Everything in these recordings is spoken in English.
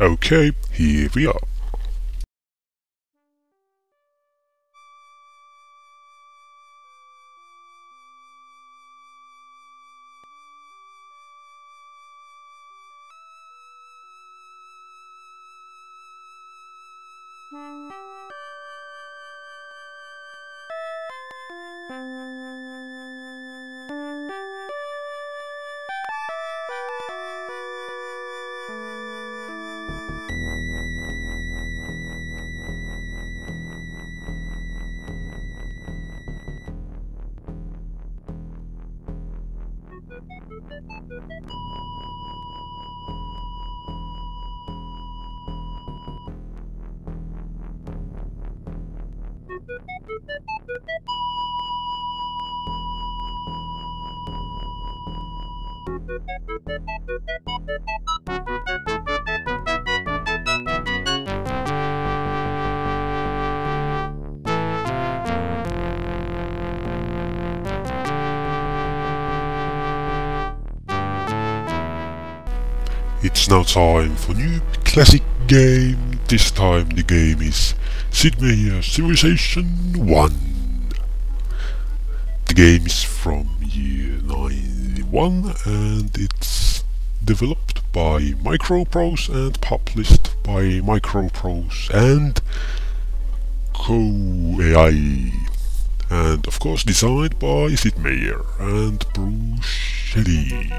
Okay, here we are. It's now time for new classic game. This time the game is Meier Civilization I. The game is from year 91 and it's developed by MicroProse and published by MicroProse and Co-AI. And of course designed by Meier and Shelley.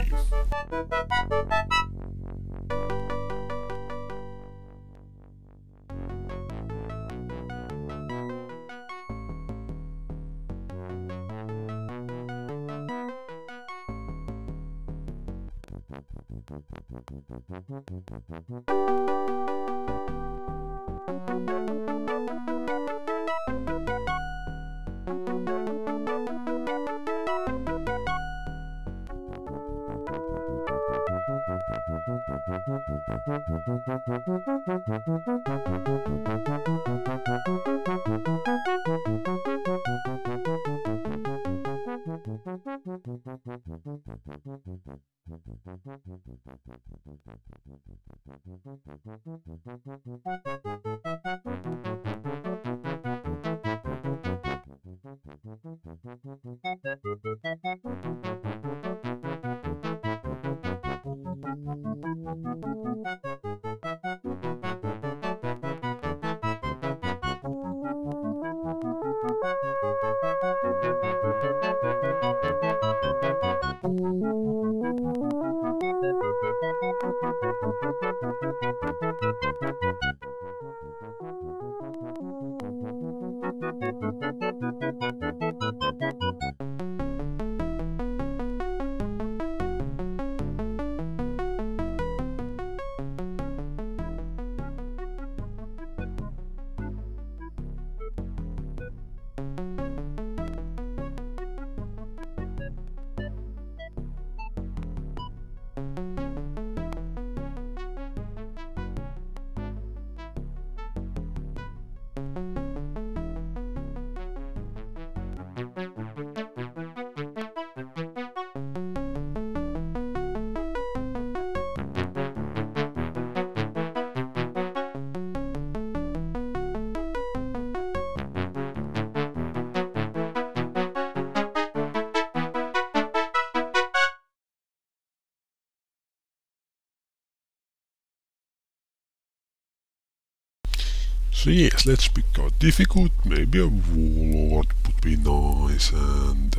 So yes, let's pick a difficult, maybe a warlord would be nice, and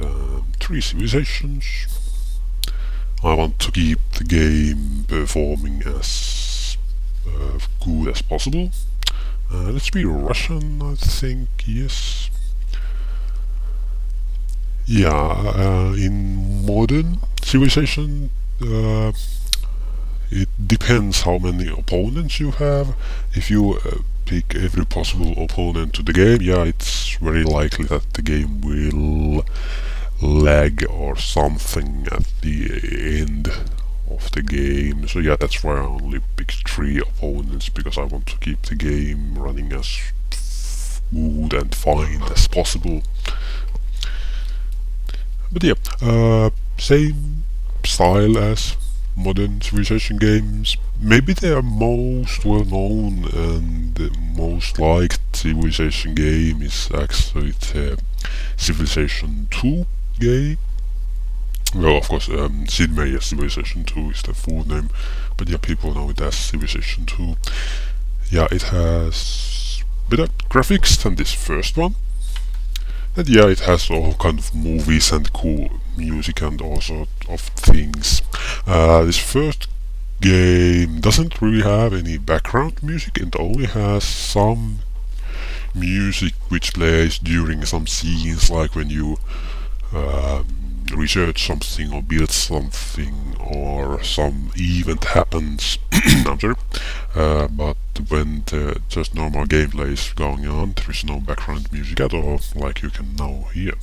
3 civilizations. I want to keep the game performing as good as possible. Let's be Russian, I think, yes. Yeah, in modern civilization, it depends how many opponents you have. If you pick every possible opponent to the game, yeah, it's very likely that the game will lag or something at the end of the game. So yeah, that's why I only picked 3 opponents, because I want to keep the game running as good and fine as possible. But yeah, same style as modern Civilization games. Maybe they are most well known and the most liked Civilization game is actually the Civilization II game. Well, of course, Sid Meier's Civilization 2 is the full name, but yeah, people know it as Civilization 2. Yeah, it has better graphics than this first one. And yeah, it has all kind of movies and cool music and all sort of things. This first game doesn't really have any background music, it only has some music which plays during some scenes, like when you research something or build something or some event happens. I'm sorry. But when the just normal gameplay is going on, there is no background music at all, like you can now hear.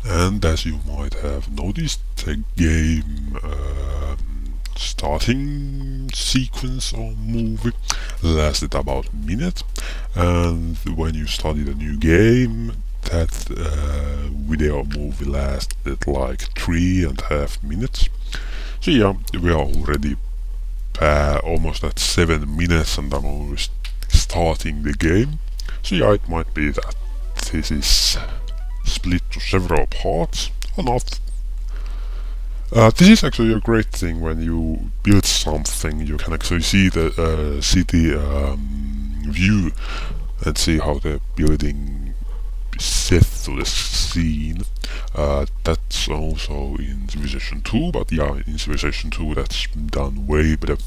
And as you might have noticed, the game starting sequence or movie lasted about a minute, and when you started a new game, that video movie lasted like 3.5 minutes. So yeah, we are already almost at 7 minutes and I'm almost starting the game. So yeah, it might be that this is split to several parts or not. This is actually a great thing when you build something. You can actually see the city view and see how the building is set to the scene. That's also in Civilization 2, but yeah, in Civilization 2 that's done way better.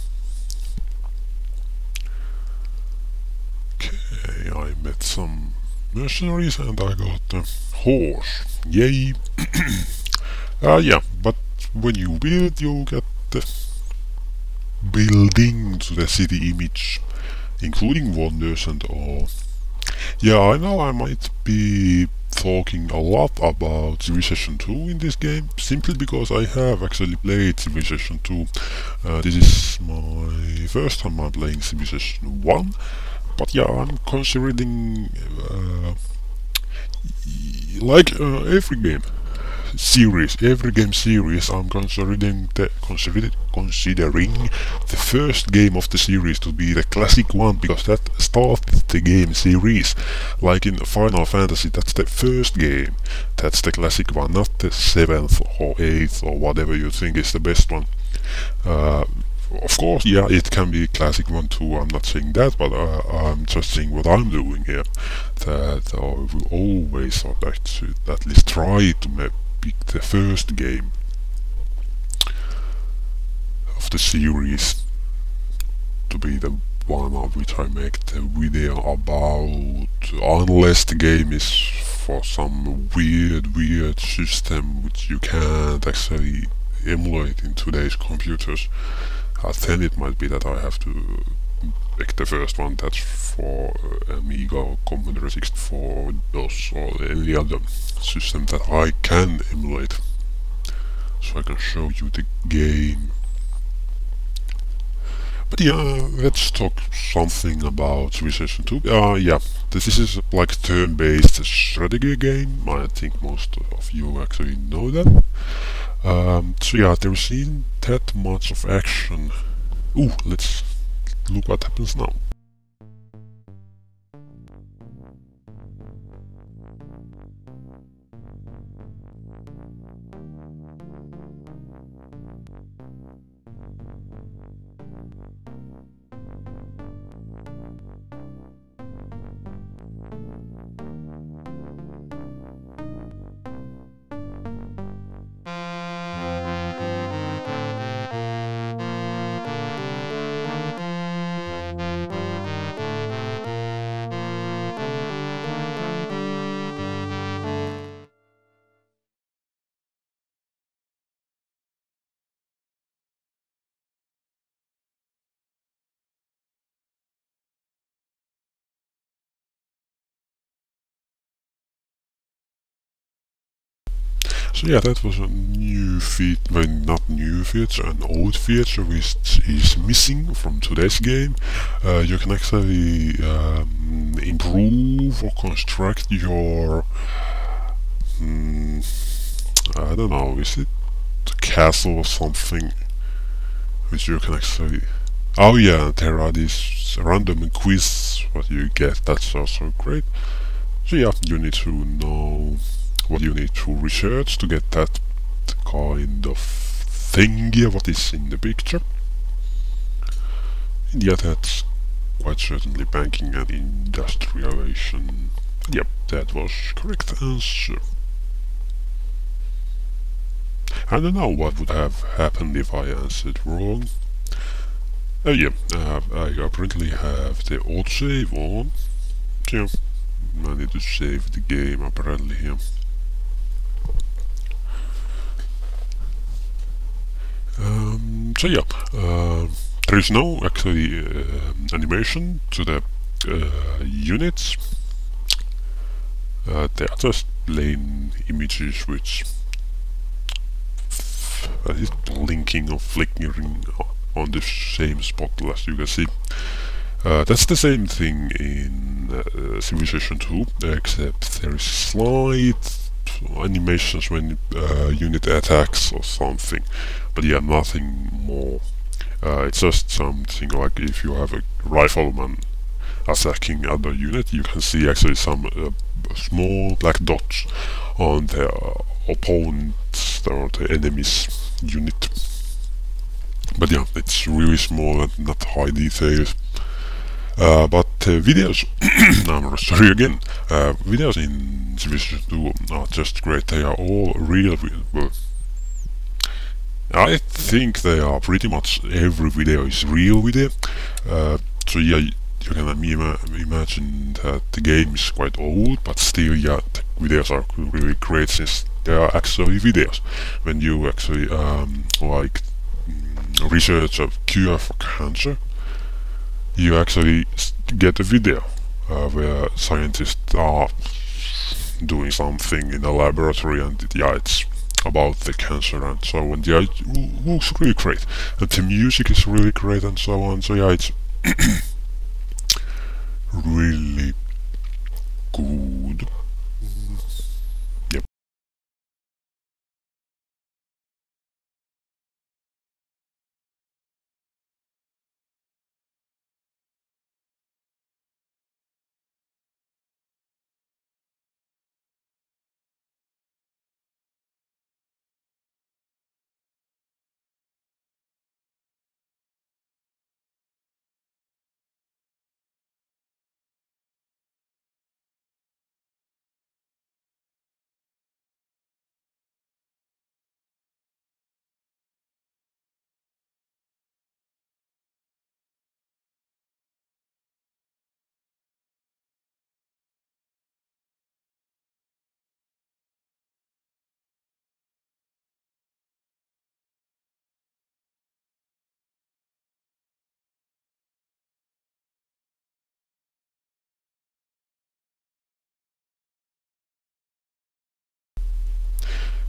Okay, I met some mercenaries and I got a horse. Yay! Yeah, but when you build, you get the building to the city image, including wonders and all. Yeah, I know I might be talking a lot about Civilization 2 in this game, simply because I have actually played Civilization 2. This is my first time I'm playing Civilization 1, but yeah, I'm considering every game series, I'm considering the first game of the series to be the classic one, because that started the game series. Like in Final Fantasy, that's the first game, that's the classic one, not the 7th or 8th or whatever you think is the best one. Of course, yeah, it can be classic one too, I'm not saying that, but I'm just saying what I'm doing here, that I will always like to at least try to pick the first game of the series to be the one of which I make the video about, unless the game is for some weird system which you can't actually emulate in today's computers. Then it might be that I have to pick the first one that's for Amiga or Commodore 64 DOS or any other system that I can emulate, so I can show you the game. But yeah, let's talk something about Civilization 2. Yeah, this is like a turn-based strategy game. I think most of you actually know that. So yeah, there isn't that much of action. Ooh, let's look what happens now. So yeah, that was a new feature, well, not new feature, an old feature which is missing from today's game. You can actually improve or construct your, I don't know, is it a castle or something, which you can actually, oh yeah, there are these random quiz what you get, that's also great. So yeah, you need to know what you need to research to get that kind of thing here, what is in the picture. And yeah, that's quite certainly banking and industrialization. Yep, that was correct answer. I don't know what would have happened if I answered wrong. Yeah, I apparently have the autosave on. Yeah, I need to save the game apparently here. So yeah, there is no actually animation to the units. They are just plain images which is blinking or flickering on the same spot as you can see. That's the same thing in Civilization 2, except there is slight animations when unit attacks or something, but yeah, nothing more. It's just something like if you have a rifleman attacking other unit, you can see actually some small black dots on the opponent's or the enemy's unit. But yeah, it's really small and not high details. But videos, I'm sorry again, videos in Civilization 2 are just great. They are all real, well, I think they are pretty much every video is real video. So yeah, you can imagine that the game is quite old, but still, yeah, the videos are really great since they are actually videos. When you actually like research a cure for cancer, you actually get a video where scientists are doing something in a laboratory, and yeah, it's about the cancer and so on. Yeah, it looks really great, and the music is really great and so on. So yeah, it's really good. Yep.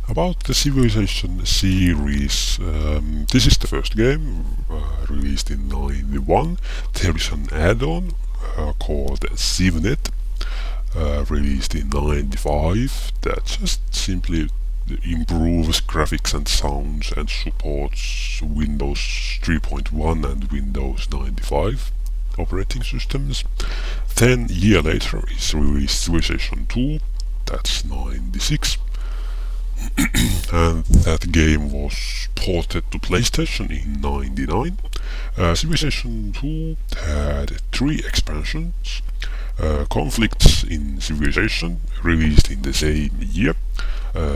About the Civilization series, this is the first game released in '91. There is an add-on called CivNet, released in '95, that just simply improves graphics and sounds and supports Windows 3.1 and Windows 95 operating systems. Then, a year later, is released Civilization 2, that's '96. And that game was ported to PlayStation in '99. Civilization 2 had 3 expansions. Conflicts in Civilization, released in the same year.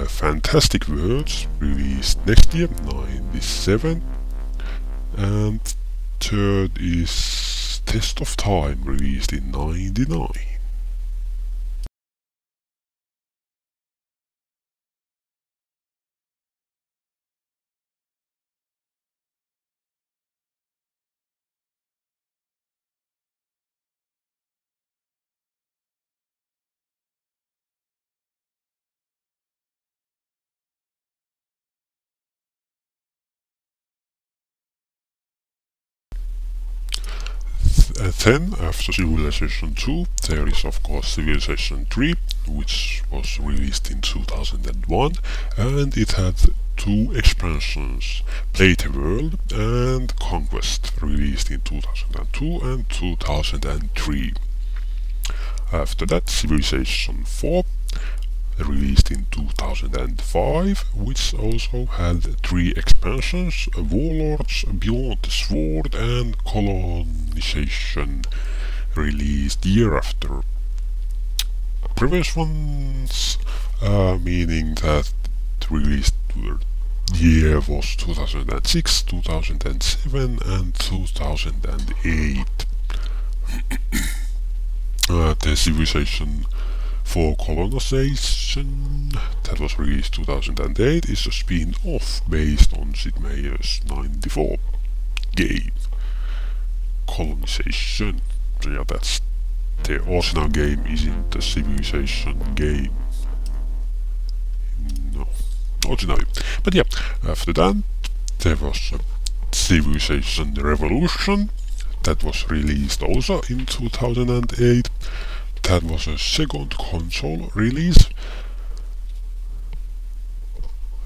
Fantastic Worlds, released next year, '97. And third is Test of Time, released in '99. Then, after Civilization 2, there is of course Civilization 3, which was released in 2001, and it had two expansions, Play the World and Conquest, released in 2002 and 2003. After that, Civilization 4, released in 2005, which also had three expansions, Warlords, Beyond the Sword and Colonization, released year after previous ones, meaning that released year was 2006, 2007 and 2008. The Civilization for Colonization, that was released 2008, is a spin-off based on Sid Meier's 94 game, Colonization. So yeah, that's the original game, isn't the Civilization game. No, originally. But yeah, after that, there was a Civilization Revolution, that was released also in 2008. That was a second console release,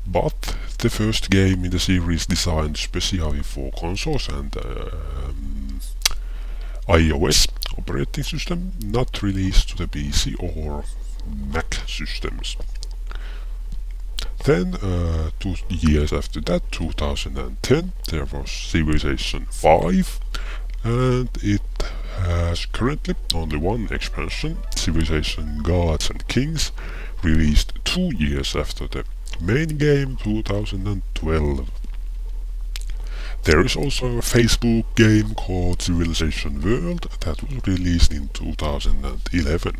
but the first game in the series designed specially for consoles and iOS operating system, not released to the PC or Mac systems. Then, 2 years after that, 2010, there was Civilization 5, and it has currently only one expansion, Civilization Gods and Kings, released 2 years after the main game, 2012. There is also a Facebook game called Civilization World that was released in 2011.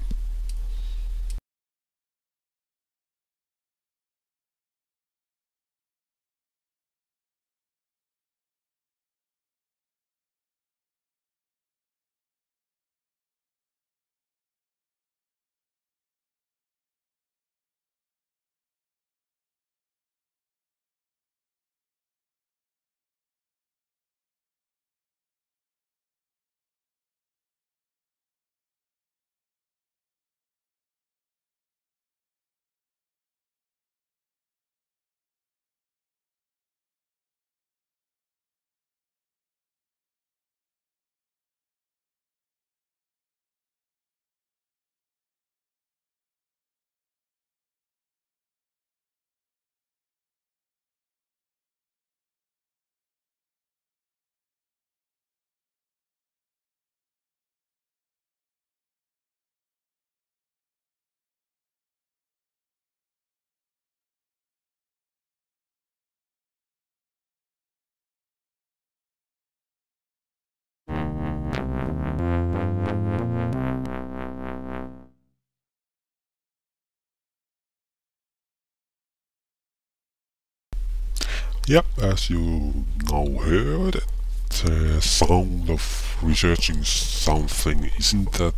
Yep, as you now heard, the sound of researching something isn't that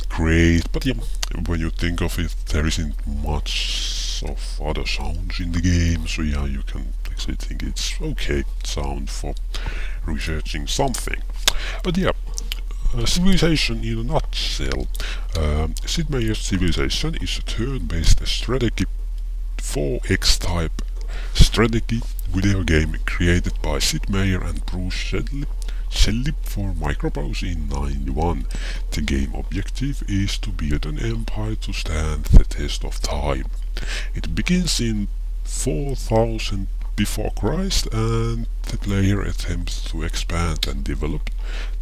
great, but yeah, when you think of it, there isn't much of other sounds in the game, so yeah, you can actually think it's okay sound for researching something. But yeah, Civilization in a nutshell. Sid Meier's Civilization is a turn-based strategy 4X type strategy video game created by Sid Meier and Bruce Shelley for MicroProse in '91. The game objective is to build an empire to stand the test of time. It begins in 4000 before Christ, and the player attempts to expand and develop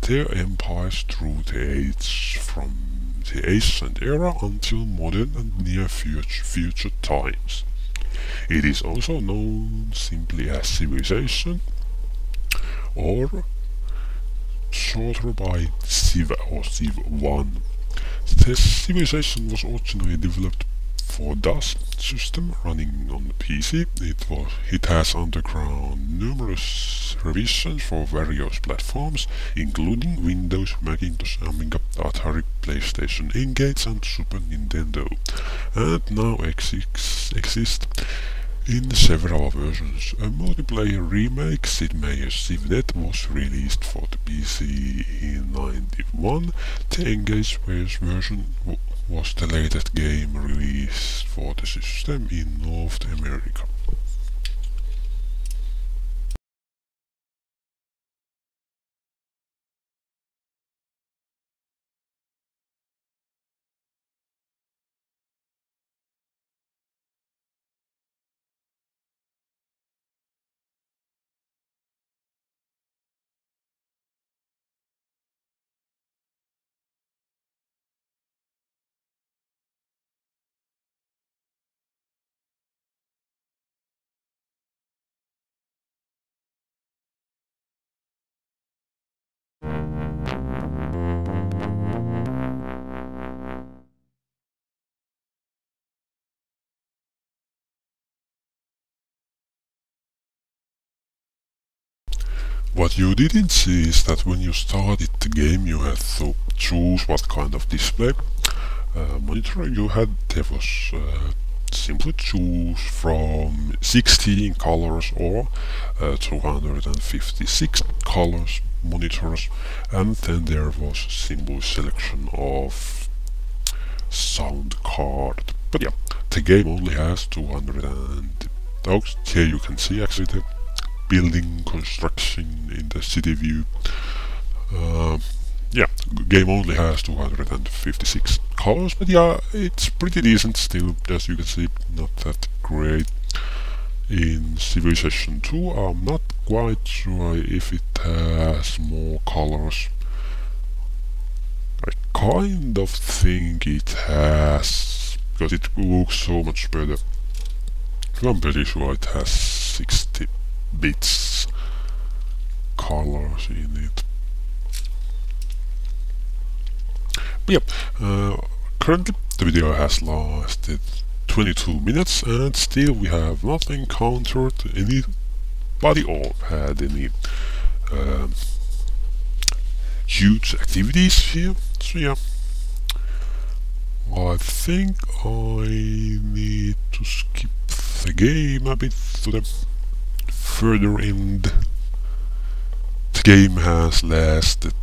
their empires through the age from the ancient era until modern and near future times. It is also known simply as Civilization, or shorter by Civ or Civ I. The Civilization was originally developed for DOS system running on the PC. It has undergone numerous revisions for various platforms, including Windows, Macintosh, Amiga, Atari, PlayStation, Engage and Super Nintendo, and now exists in several versions. A multiplayer remake, Sid Meier's Civ was released for the PC in 1, the Engage version was the latest game released for the system in North America. What you didn't see is that when you started the game you had to choose what kind of display monitor you had. There was simply choose from 16 colors or 256 colors monitors, and then there was simple selection of sound card. But yeah, the game only has 200 and here you can see actually the building construction in the city view. Yeah, game only has 256 colors, but yeah, it's pretty decent still, as you can see, not that great. In Civilization 2, I'm not quite sure if it has more colors. I kind of think it has, because it looks so much better. I'm pretty sure it has 60 bits colors in it. But yeah, currently the video has lasted 22 minutes and still we have not encountered anybody or had any huge activities here. So yeah, I think I need to skip the game a bit to the further end. The game has lasted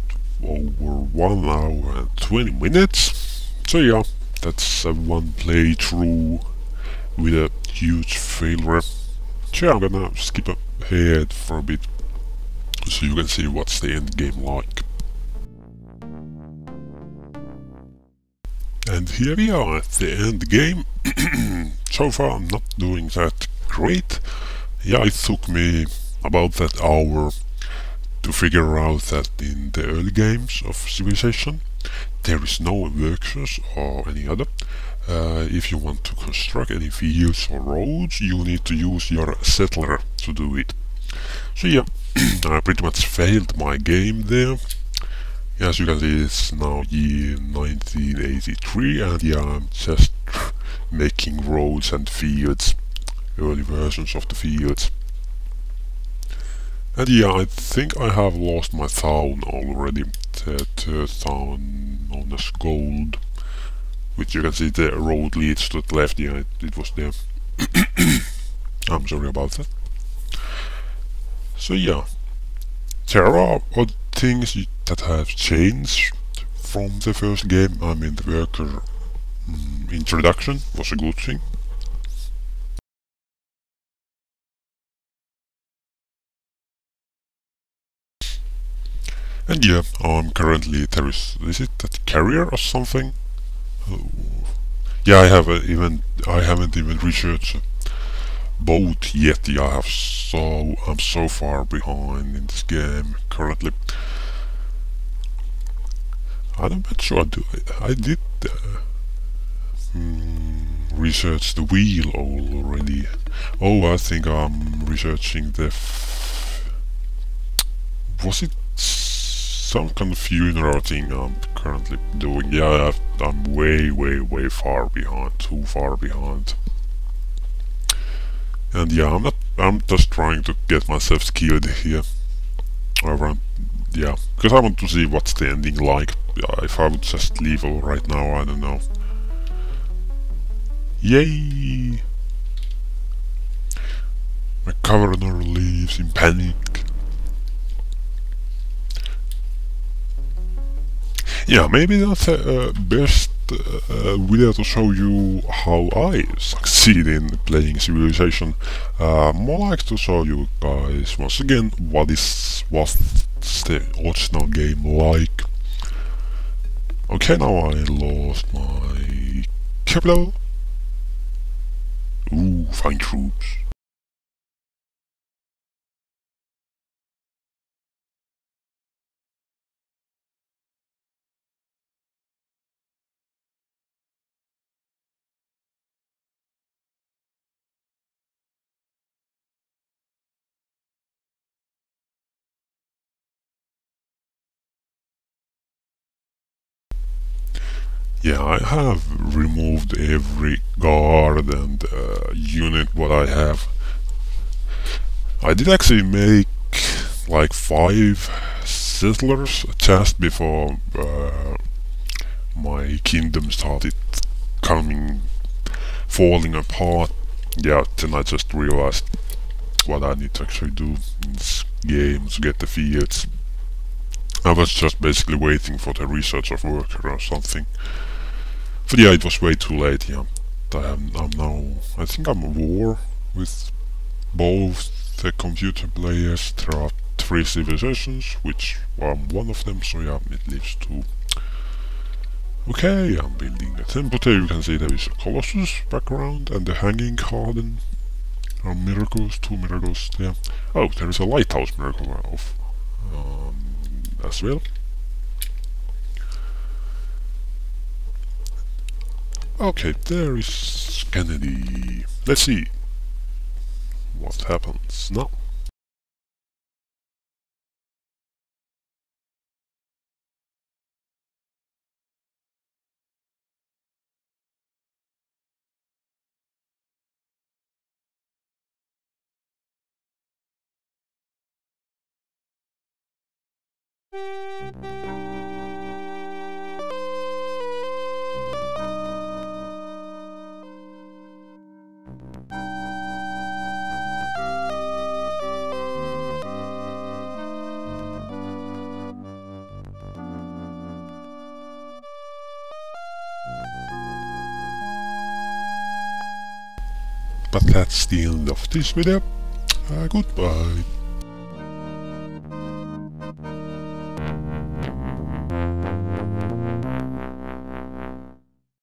over 1 hour and 20 minutes. So yeah, that's one playthrough with a huge failure. So yeah, I'm gonna skip ahead for a bit so you can see what's the end game like. And here we are at the end game. So far I'm not doing that great. Yeah, it took me about that hour to figure out that in the early games of Civilization there is no workers or any other. If you want to construct any fields or roads, you need to use your settler to do it. So yeah, I pretty much failed my game there. As you can see, it's now year 1983 and yeah, I'm just making roads and fields, early versions of the fields. And yeah, I think I have lost my town already, the third town known as Gold, which you can see the road leads to the left. Yeah, it was there. I'm sorry about that. So yeah, there are odd things that have changed from the first game. I mean, the worker introduction was a good thing. And yeah, I'm currently, is it that carrier or something? Yeah, I haven't even researched boat yet. Yeah, I'm so far behind in this game currently. I'm not sure I did research the wheel already. Oh, I think I'm researching the was it some kind of funeral thing I'm currently doing? Yeah, I'm way far behind, too far behind. And yeah, I'm just trying to get myself skilled here. Yeah, because I want to see what's the ending like. If I would just leave right now, I don't know. Yay! My governor leaves in panic. Yeah, maybe not the best video to show you how I succeed in playing Civilization. More like to show you guys once again what's the original game like. Okay, now I lost my capital. Ooh, fine troops. Yeah, I have removed every guard and unit what I have. I did actually make like 5 settlers just before my kingdom started falling apart. Yeah, then I just realized what I need to actually do in this game to get the fields. I was just basically waiting for the research of worker or something. But yeah, it was way too late, yeah. I'm now, I think I'm at war with both the computer players. There are 3 civilizations, which I'm one of them, so yeah, it leaves 2. Okay, I'm building the temple there. You can see there is a Colossus background and the hanging garden. Miracles, 2 miracles there. Oh, there is a lighthouse miracle of as well. Okay, there is Kennedy. Let's see what happens now. But that's the end of this video. Goodbye.